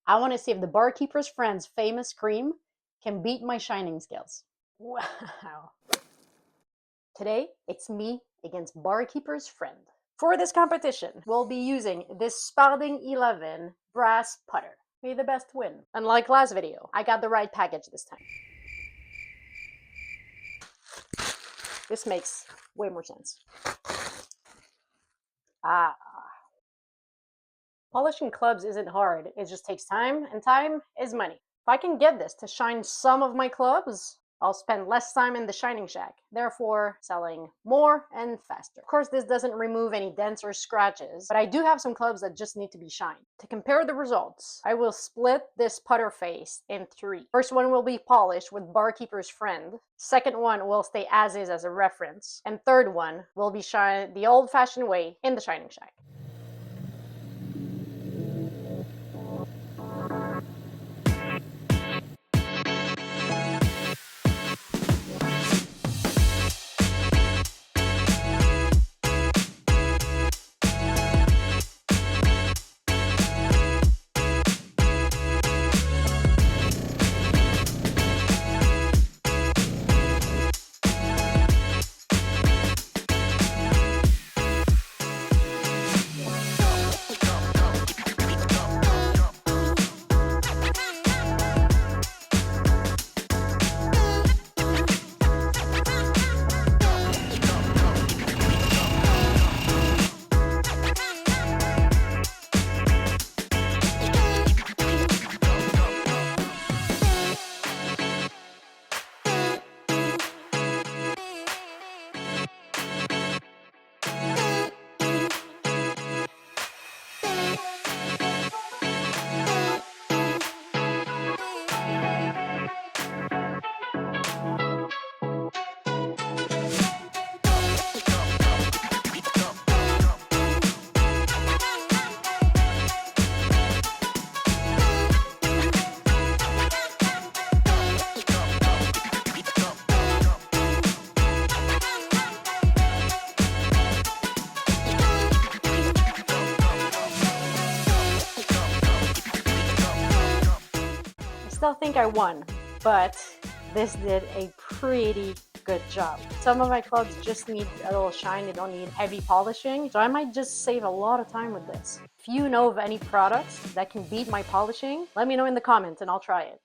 I want to see if the barkeeper's friend's famous cream can beat my shining skills. Wow. Today, it's me against barkeeper's friend. For this competition, we'll be using this Spalding 11 brass putter. May the best win. Unlike last video, I got the right package this time. This makes way more sense. Ah. Polishing clubs isn't hard, it just takes time, and time is money. If I can get this to shine some of my clubs, I'll spend less time in the shining shack, therefore selling more and faster. Of course, this doesn't remove any dents or scratches, but I do have some clubs that just need to be shined. To compare the results, I will split this putter face in three. First one will be polished with barkeeper's friend. Second one will stay as is as a reference. And third one will be shined the old-fashioned way in the shining shack. I still think I won, but this did a pretty good job. Some of my clubs just need a little shine, they don't need heavy polishing, so I might just save a lot of time with this. If you know of any products that can beat my polishing, let me know in the comments and I'll try it.